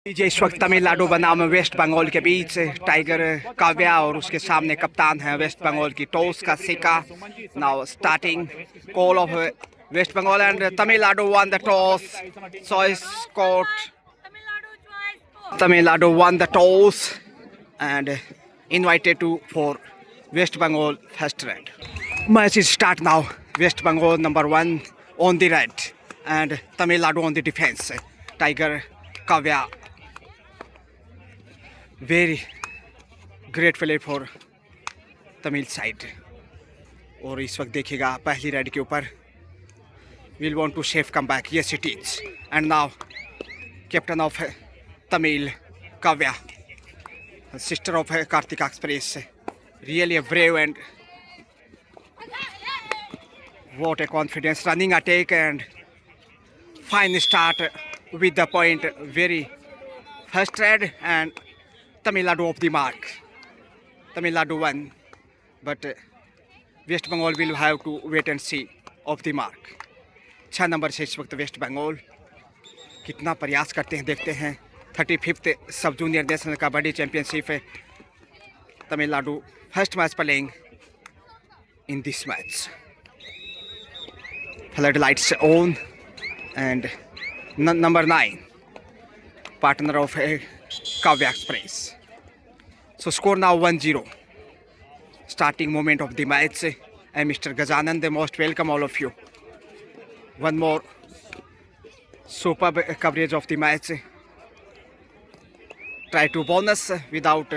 ये इस वक्त तमिलनाडु बनाम वेस्ट बंगाल के बीच टाइगर काव्या और उसके सामने कप्तान है वेस्ट बंगाल की टॉस का सिक्का. Now starting call of West Bengal and Tamil Nadu won the toss. Choice court Tamil Nadu won the toss and invited to for West Bengal first red. Match is start now. West Bengal number 1 on the red and Tamil Nadu on the defense. Tiger Kavya. Very great play for Tamil side. और इस वक्त देखिएगा पहली red के ऊपर will want to save comeback. Yes it is. And now captain of Tamil Kavya, sister of Karthika Express, really a brave and what a confidence running attack and fine start with the point. Very first red and Tamil Nadu off the mark. Tamil Nadu won, but West Bengal will have to wait and see off the mark. 6 number से इस वक्त waste Bengal कितना प्रयास करते हैं देखते हैं. 35th सब जूनियर नेशनल कबड्डी चैंपियनशिप है. Tamil Nadu first match playing in this match. Flood lights on and number 9 partner of Kavya express. So score now 1-0. Starting moment of the match and mister Gajanand most welcome all of you. One more superb coverage of the match. Try to bonus without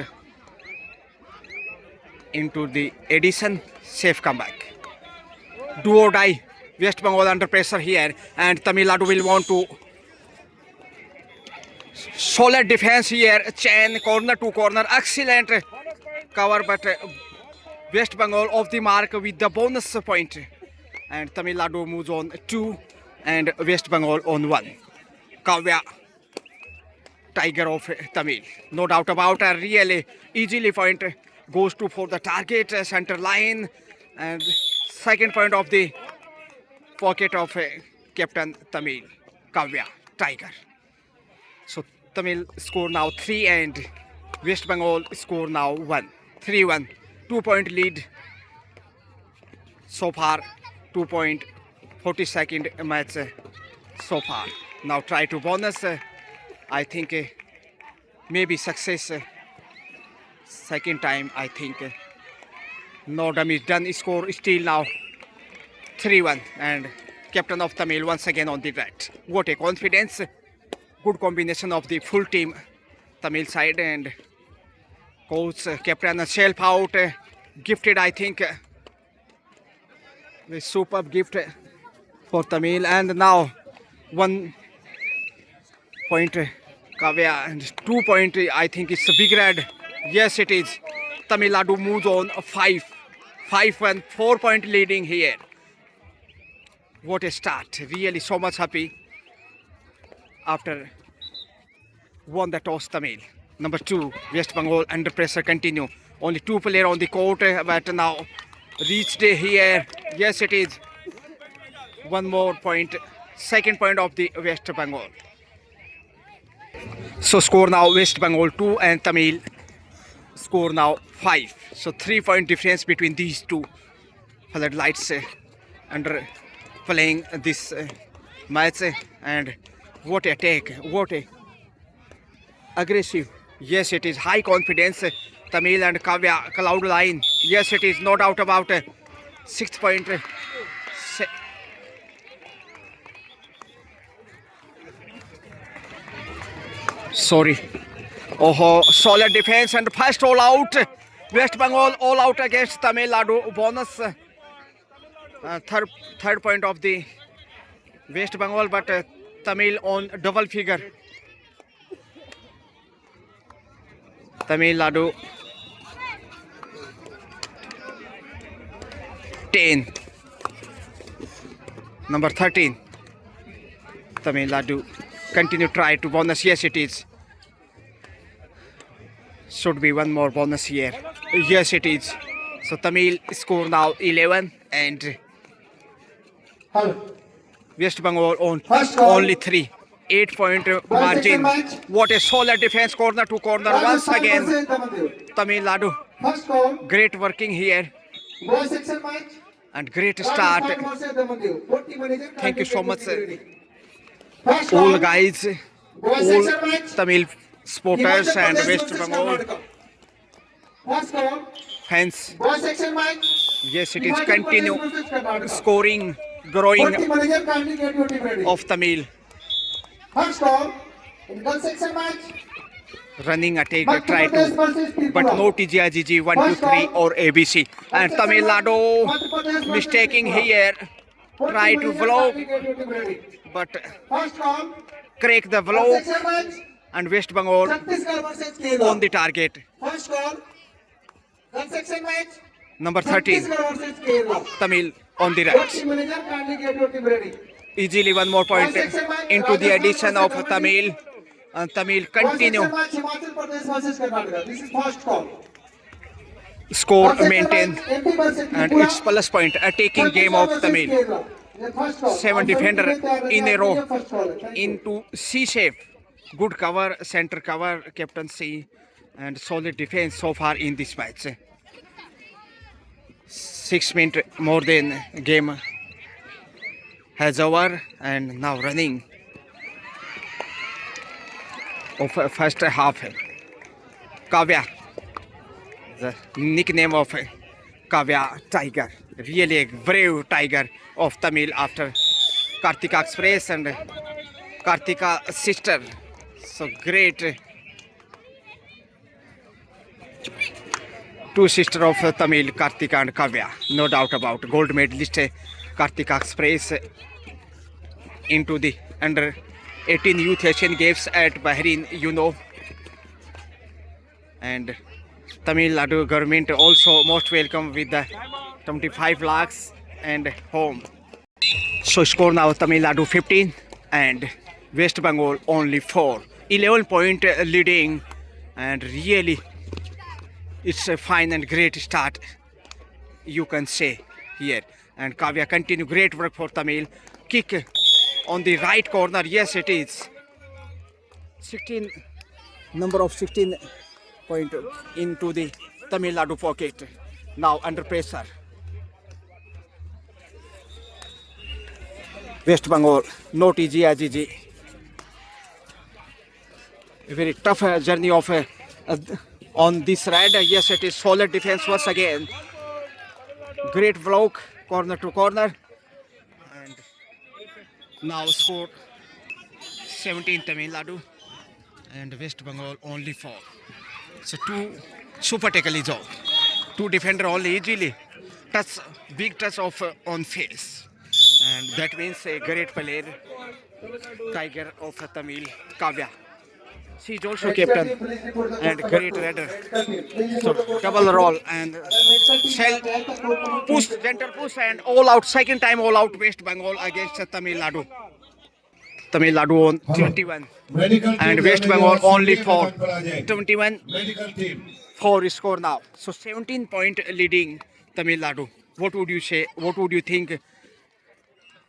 into the addition. Safe comeback. Do or die. West Bengal under pressure here and Tamil Nadu will want to solid defense here. Chain corner to corner. Excellent cover but West Bengal off the mark with the bonus point. And Tamil Nadu moves on 2 and West Bengal on 1. Kavya, Tiger of Tamil, no doubt about a really easily point goes to for the target center line and second point of the pocket of captain Tamil Kavya Tiger. So Tamil score now 3 and West Bengal score now 1. 3-1, 2-point lead so far. 2.42 match so far. Now try to bonus. I think maybe success second time. I think no damage done. Score still now 3-1 and captain of Tamil once again on the red. What a confidence. Good combination of the full team Tamil side and coach captain self out gifted I think the superb gift for Tamil. And now 1 point Kavya and 2 point I think it's a big red. Yes it is. Tamil Nadu moves on 5-1, 4 point leading here. What a start. Really so much happy after won the toss Tamil. Number 2 West Bengal under pressure continue. Only 2 players on the court but now reached here. Yes it is. 1 more point. Second point of the West Bengal. So score now West Bengal 2 and Tamil score now 5. So 3 point difference between these two. Floodlights under playing this match and what a attack, what a aggressive. Yes it is high confidence. Tamil and Kavya cloud line. Yes it is no doubt about 6th point. Sorry. Oh, solid defense and first all out. West Bengal all out against Tamil Nadu. Bonus third point of the West Bengal but Tamil on double figure. Tamil Nadu 10. Number 13. Tamil Nadu continue try to bonus. Yes it is. Should be one more bonus here. Yes it is. So Tamil score now 11 and West Bengal on only 3. 8-point Boys margin. section match. What a solid defense, corner to corner once Rajasthan again. versus Damandiu. Tamil Nadu, First call. great working here Boys section match. and great start. Rajasthan versus Damandiu. 40 manager. Thank you so much, First all call. guys, Boys all section match. Tamil supporters Himachal and Pradesh West versus Bengal Karnataka. First call. fans. Boys section match. Yes, it is Himachal continue Pradesh versus Karnataka. scoring, growing 40 manager. Kindly get your team ready. of Tamil. First call. In girls section match. Running attack, Madhya try Pradesh to, versus Tripura. but no TGIGG 1, 2, 3 or ABC. And Tamil Nadu Madhya Pradesh versus mistaking Tripura. here, 40 try to manager. blow, Kindly get your team ready. but First call. crack the Girls blow section match. and West Bengal Chhattisgarh versus Kerala. on the target. First call. Girls section match. Number 13, Chhattisgarh versus Kerala. Tamil on the 40 right. manager. Kindly get your team ready. Easily one more point into the addition of Tamil. And Tamil continue First section match. Himachal Pradesh versus Karnataka. This is first call. score First section maintain match, MP versus and Tripura. it's plus point attacking game of Chhattisgarh Tamil. versus Kerala. The first call. 7 defender in a row First call. Thank you. into C shape. Good cover, center cover, captaincy and solid defense so far in this match. 6 minutes more than game has over and now running of first half. Kavya, the nickname of Kavya Tiger, really a brave tiger of Tamil after Kartika Express and Kartika sister. So great two sister of Tamil, Kartika and Kavya, no doubt about gold medalist Kartika Express into the under 18 Youth Asian Games at Bahrain, you know. And Tamil Nadu government also most welcome with the 25 lakhs and home. So score now Tamil Nadu 15 and West Bengal only 4. 11-point leading and really it's a fine and great start you can say here. And Kavya continue great work for Tamil. Kick on the right corner, yes it is. 16 number of 16 point into the Tamil Nadu pocket. Now under pressure. West Bengal, no TGIGG. A very tough journey of on this ride. Yes, it is solid defense once again. Great block, corner to corner. And now score 17 Tamil Nadu and West Bengal only 4. So two super tackle is all. Two defender only easily. Touch, big touch of on face. And that means a great player, Tiger of Tamil, Kavya. She is also captain and great raider. So double roll and shell push, gentle push and all out. Second time all out West Bengal against Tamil Nadu. Tamil Nadu on 21 and West Bengal only 4. 21 4 score now. So 17-point leading Tamil Nadu. What would you say? What would you think?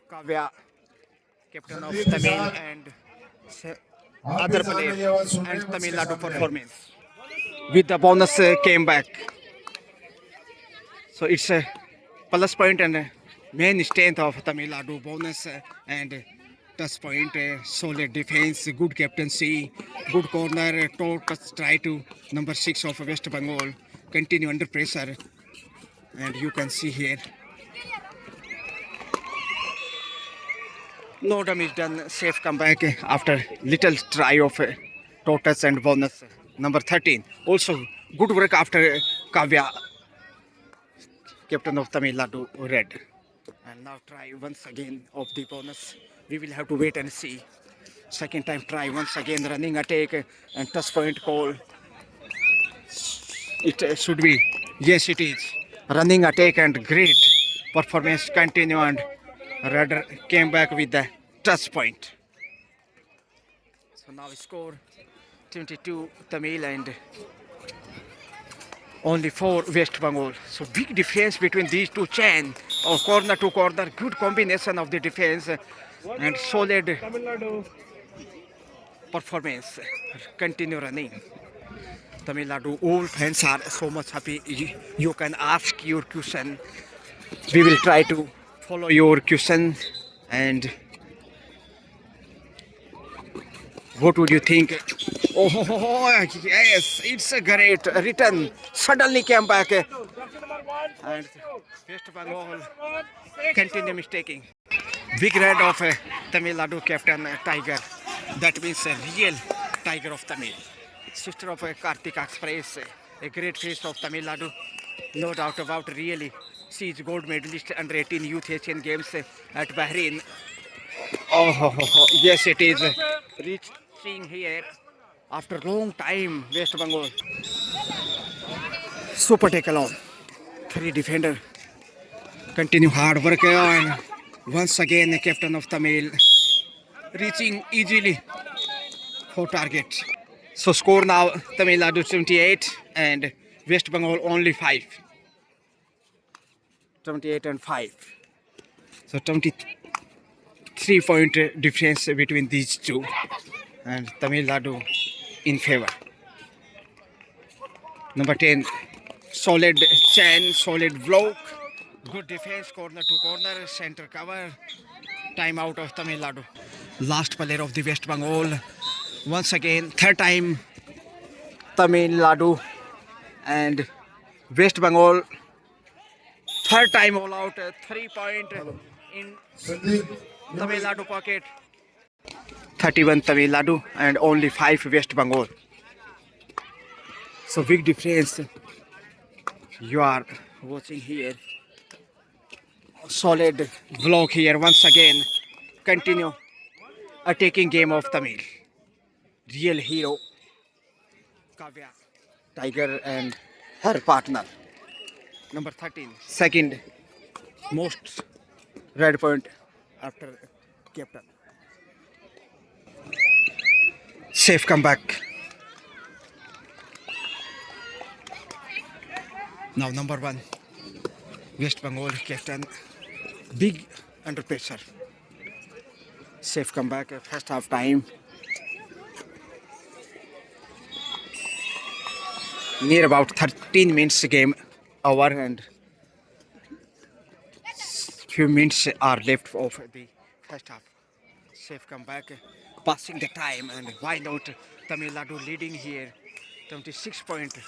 Kavya, captain of Tamil and other players and Tamil Nadu performance with the bonus came back. So it's a plus point and main strength of Tamil Nadu bonus and touch point, solid defense, good captaincy, good corner, toe touch try to number 6 of West Bengal, continue under pressure and you can see here. No damage done, safe comeback after little try of toe touch and bonus. Number 13, also good work after Kavya, captain of Tamil Nadu red. And now try once again of the bonus. We will have to wait and see. Second time try once again running attack and touch point call. It should be, yes it is. Running attack and great performance continue and Rudder came back with the touch point. So now we score 22 Tamil and only 4 West Bengal. So big difference between these two chain of corner to corner. Good combination of the defense and solid performance. Continue running. Tamil Nadu, all fans are so much happy. You can ask your question. We will try to follow your question. And what would you think? Oh, yes, it's a great return. Suddenly came back. And West Bengal continue mistaking. Big red of Tamil Nadu captain Tiger. That means a real Tiger of Tamil. Sister of Karthik Express. A great face of Tamil Nadu. No doubt about really. She is gold medalist under 18 Youth Asian Games at Bahrain. Oh, yes, it is reaching here after long time. West Bengal. Super take along. 3 defender. Continue hard work and once again the captain of Tamil reaching easily for target. So score now Tamil Nadu 78 and West Bengal only 5. 78 and 5. So 23 point difference between these two and Tamil Nadu in favor. Number 10, solid chain, solid block, good defense, corner to corner, center cover, time out of Tamil Nadu. Last player of the West Bengal. Once again, third time Tamil Nadu and West Bengal. Third time all out, 3 point in Tamil Nadu pocket. 31 Tamil Nadu and only 5 West Bengal. So big difference you are watching here. Solid block here once again. Continue attacking game of Tamil. Real hero Kavya Tiger and her partner. Number 13, second most red point after captain. Safe comeback. Now number 1, West Bengal captain, big under pressure. Safe comeback, first half time. Near about 13 minutes game over and few minutes are left of the first half. Safe comeback, passing the time and why not Tamil Nadu leading here 26 point.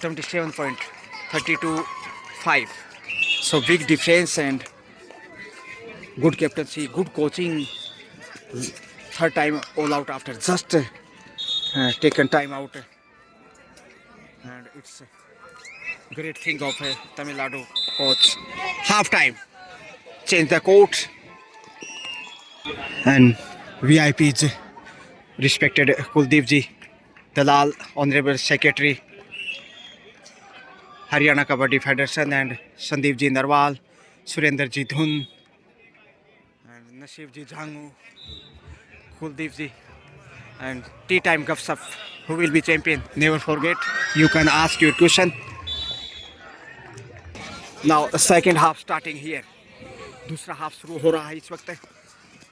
27 point, 32-5. So big defense and good captaincy, good coaching. Third time all out after just taken time out. And it's a great thing of Tamil Nadu coach. Half time, change the coach. And VIPs, respected Kuldeep ji, Dalal, Honorable Secretary, Haryana Kabaddi Federation and Sandeep ji Narwal, Surender ji Dhun, and Nasib ji Jhangu, Kuldeep ji, and tea time Gupsap. Who will be champion? Never forget. You can ask your question. Now the second half starting here. दूसरा half शुरू हो रहा है इस वक्त.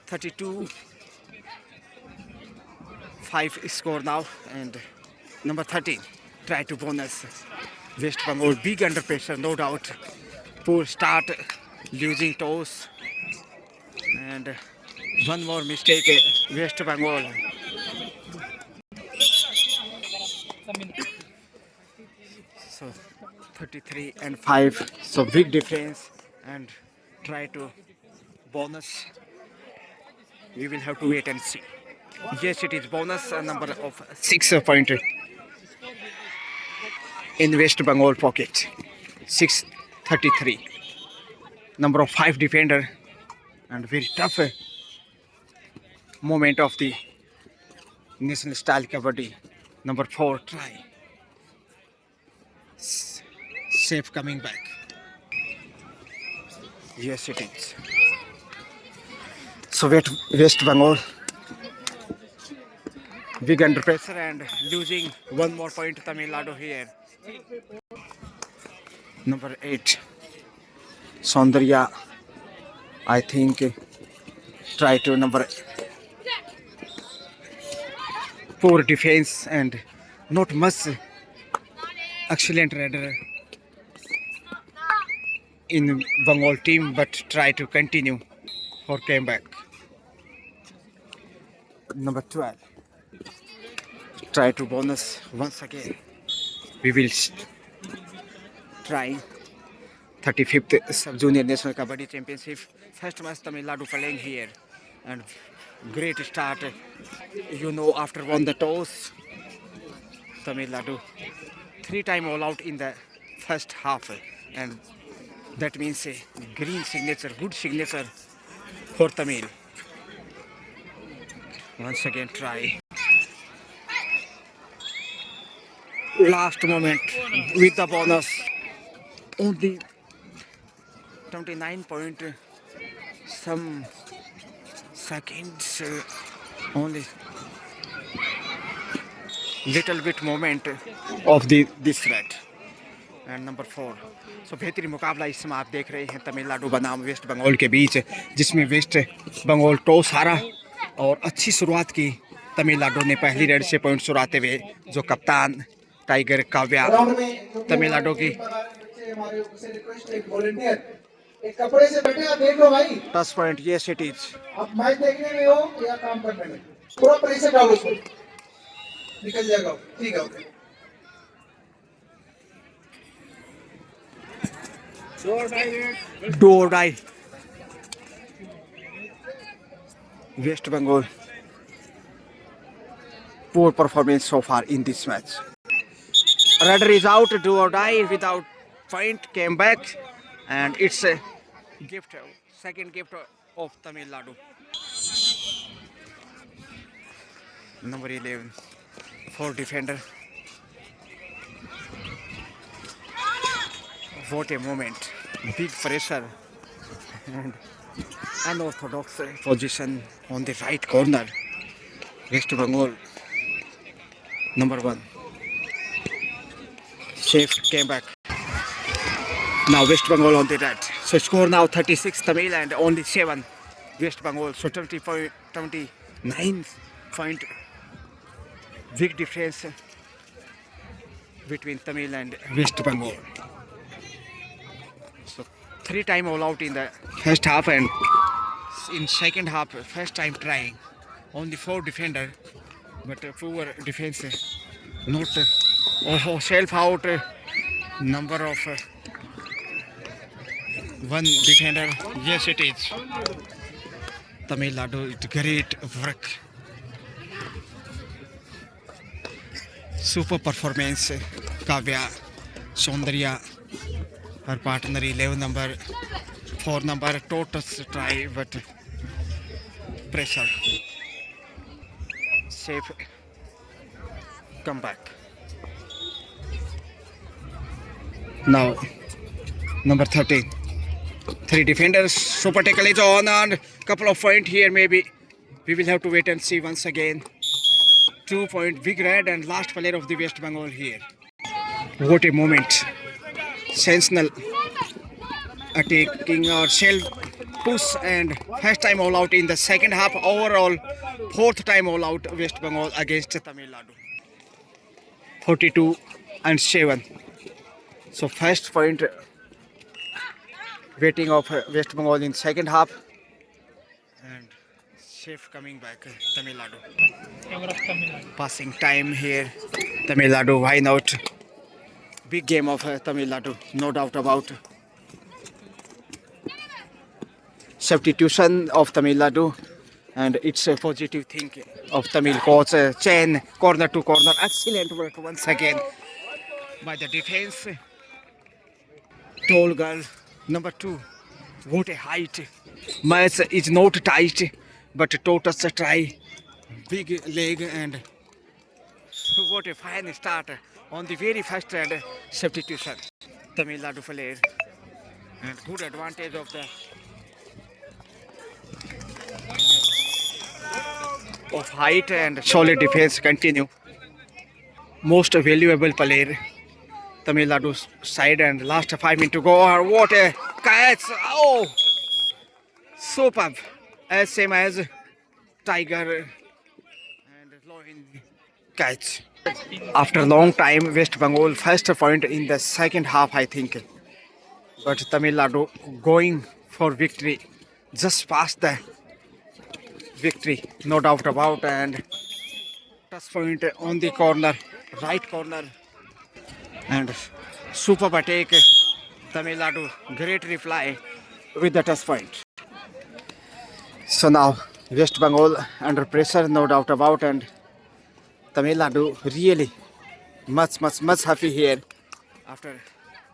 32-5 score now and number 13 try to bonus. West Bengal big under pressure, no doubt. Poor start, losing toss, and one more mistake. West Bengal. So 33-5. So big difference and try to bonus. We will have to wait and see. Yes, it is bonus, a number of 6 point in West Bengal pocket. 633. Number of 5 defender and very tough moment of the national style kabaddi. Number 4 try. Safe coming back. Yes, it is. So West Bengal big under pressure and losing one more point. Tamil Nadu here. Number 8 Saundarya, I think try to number poor defense and not much excellent raider in Bengal team, but try to continue for comeback. Number 12. Try to bonus once again. We will try 35th Sub-Junior National Kabaddi Championship. First match Tamil Nadu playing here. And great start. You know, after won the toss, Tamil Nadu 3-time all out in the first half. And that means a green signature, good signature for Tamil. Once again try. Last moment with the bonus. Only 29 point some seconds. Only little bit moment of this red. And number 4. सो बेहतरीन मुकाबला इस समय आप देख रहे हैं तमिलनाडु बनाम waste Bengal के बीच, जिसमें वेस्ट बंगाल टॉस हारा और अच्छी शुरुआत की तमिलनाडु ने पहली रेड से पॉइंट चुराते हुए, जो कप्तान टाइगर काव्या तमिलनाडु की एक कपड़े से बैठे आप देख लो भाई। टच पॉइंट ये सिटीज आप मैच देखने में हो या काम करने में, पूरा प्रेशर डालो उसको, निकल जाएगा। ठीक है, okay. Do or die. West Bengal poor performance so far in this match. Raider is out. Do or die without point, came back, and it's a gift, second gift of Tamil Nadu. Number 11 for defender. What a moment. Big pressure and unorthodox position on the right corner. West Bengal, number 1. Safe came back. Now West Bengal on the right. So score now 36 Tamil and only 7 West Bengal. So 29 point. Big difference between Tamil and West Bengal. 3-time all out in the first half, and in second half first time trying. Only 4 defender, but poor defense. Not self out. Number of 1 defender. Yes, it is. Tamil Nadu, it's great work. Super performance. Kavya, Saundarya. Her partner 11 number, 4 number, total try, but pressure. Safe comeback. Now, number 13. 3 defenders, super tackle is on, and couple of points here maybe. We will have to wait and see once again. 2 point, big red, and last player of the West Bengal here. What a moment. Sensational attacking or self push, and first time all out in the second half. Overall 4th time all out West Bengal against Tamil Nadu. 42-7. So first point waiting of West Bengal in second half, and safe coming back Tamil Nadu. Passing time here Tamil Nadu, why not? Big game of Tamil Nadu, no doubt about. Substitution of Tamil Nadu, and it's a positive thing of Tamil coach. Chain, corner to corner, excellent work once again by the defense. Tall girl, number 2. What a height. Match is not tight, but total try. Big leg, and what a fine start on the very first substitution. Tamil Nadu player, and good advantage of the height and solid defense continue. Most valuable player Tamil Nadu's side, and last 5 minutes to go. What a catch! Oh, superb, as same as Tiger and Lohin catch. After a long time, West Bengal first point in the second half, I think. But Tamil Nadu going for victory, just past the victory, no doubt about. And touch point on the corner, right corner, and superb attack. Tamil Nadu, great reply with the touch point. So now West Bengal under pressure, no doubt about, and Tamil Nadu really much happy here after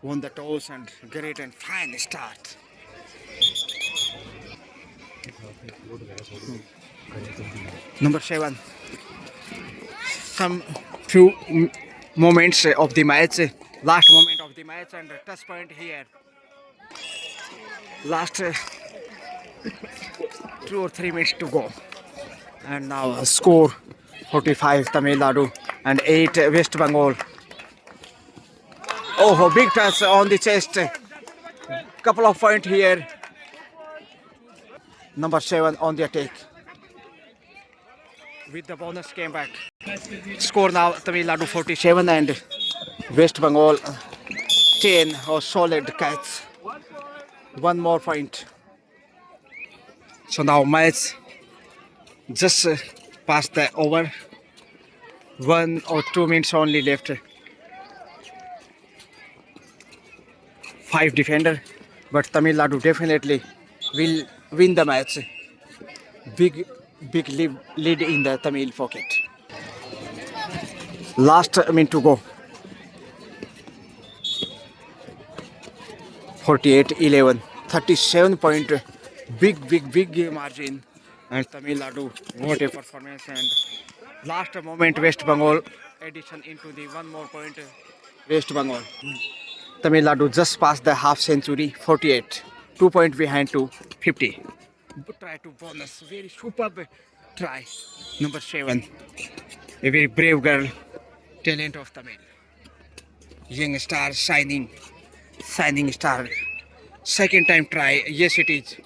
won the toss and great and fine start. Number 7. Some few moments of the match, last moment of the match, and touch point here. Last 2 or 3 minutes to go, and now score 45 Tamil Nadu and 8 West Bengal. Oh, big touch on the chest. Couple of points here. Number 7 on the attack. With the bonus came back. Score now Tamil Nadu 47 and West Bengal 10. Oh, solid catch. One more point. So now match just past the over. 1 or 2 minutes only left. 5 defender, but Tamil Nadu definitely will win the match. Big lead in the Tamil pocket. Last minute to go. 48-11, 37 point. Big margin. And Tamil Nadu, what a performance. And last moment West Bengal addition into the 1 more point. West Bengal. Tamil Nadu just passed the half century, 48. 2 points behind to 50. Try to bonus. Very superb try. Number 7. A very brave girl. Talent of Tamil. Young star shining star. Second time try. Yes, it is.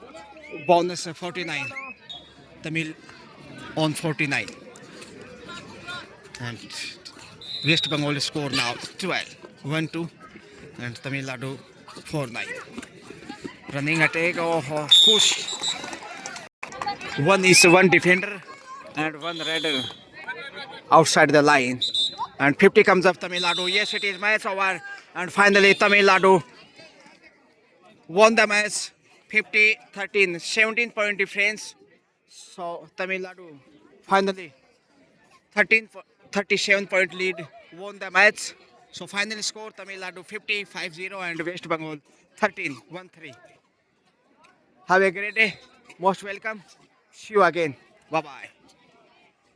Bonus 49. Tamil on 49. And West Bengal score now 12. 1-2. And Tamil Nadu 4-9. Running attack. Oh, push. One defender and one raider outside the line. And 50 comes up Tamil Nadu. Yes, it is match over. And finally Tamil Nadu won the match. 50-13, 17 point difference. So Tamil Nadu finally 37 point lead, won the match. So final score Tamil Nadu 50-50 and West Bengal 13-13. Have a great day. Most welcome. See you again. Bye bye.